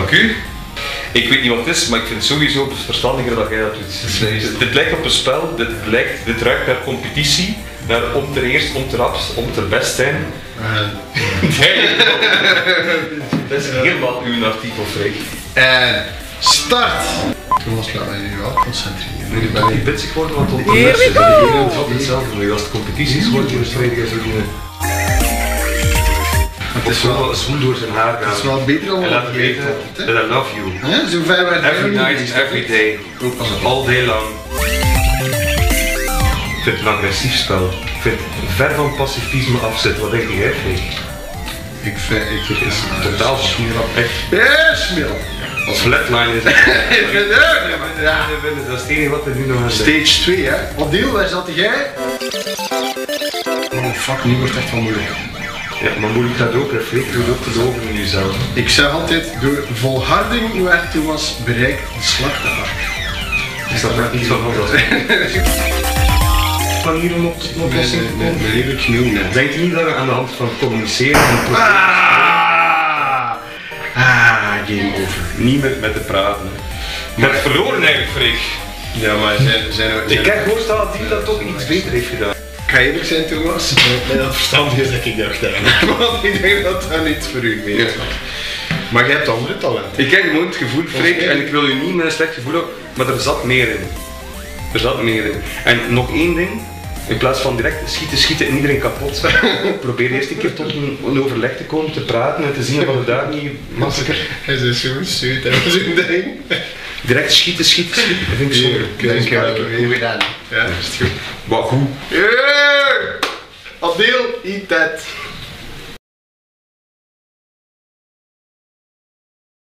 Dank u. Ik weet niet wat het is, maar ik vind het sowieso verstandiger dat jij dat doet. Dit lijkt op een spel, dit ruikt naar competitie, naar om ter eerst, om ter abst, om ter best zijn. Dat is helemaal uw artikel, Freek. En start! Thomas, laat mij nu wel concentreren. Nu ben ik bitsig geworden, want op de mensen zijn iedereen altijd hetzelfde. Als het competities wordt, dan strijd je zo dingen. Het is wel zwoel door zijn haar gaan. Het is wel beter dan wat ik weten that I love you. Ja, zo ver waar Every night, every day. All day long. Ik vind het een agressief spel. Ik vind het ver van pacifisme afzitten. Wat denk jij, Freek? Ik vind het totaal smerig. Echt smil. Als flatline is het. Dat is het enige wat er nu nog aan Stage 2, hè? Wat deel, waar zat jij? Oh fuck, nu wordt het echt wel moeilijk. Ja, maar moeilijk gaat ook, hè. Freek doet ook geloven in jezelf. Ik zeg altijd, door volharding werd Thomas bereikt de slag te pakken. Is dat net niet zo handig? Manier om op de oplossing te komen? Nee, redelijk nieuw, nee. Denk je niet dat we aan de hand van communiceren en game over. niet met te praten? Je hebt verloren eigenlijk, Freek. Ja, maar zijn Ik heb gehoord dat die dat toch iets beter heeft gedaan. Ga je eerlijk zijn, Thomas? Dat verstandig is dat ik dat gedaan heb. Want ik denk dat dat niet voor u meer is. Maar jij hebt andere talenten. Ik heb gewoon het gevoel, Freek, en ik wil u niet met een slecht gevoel houden, maar er zat meer in. Er zat meer in. En nog één ding, in plaats van direct schieten en iedereen kapot, probeer eerst een keer tot een overleg te komen, te praten en te zien of we daar niet makkelijker... Hij is zo zoet, hè, zo'n ding. Direct schieten, dat vind ik zo. Hoe gedaan? Ja, is het goed. Wat goed. Abdeel, eat that.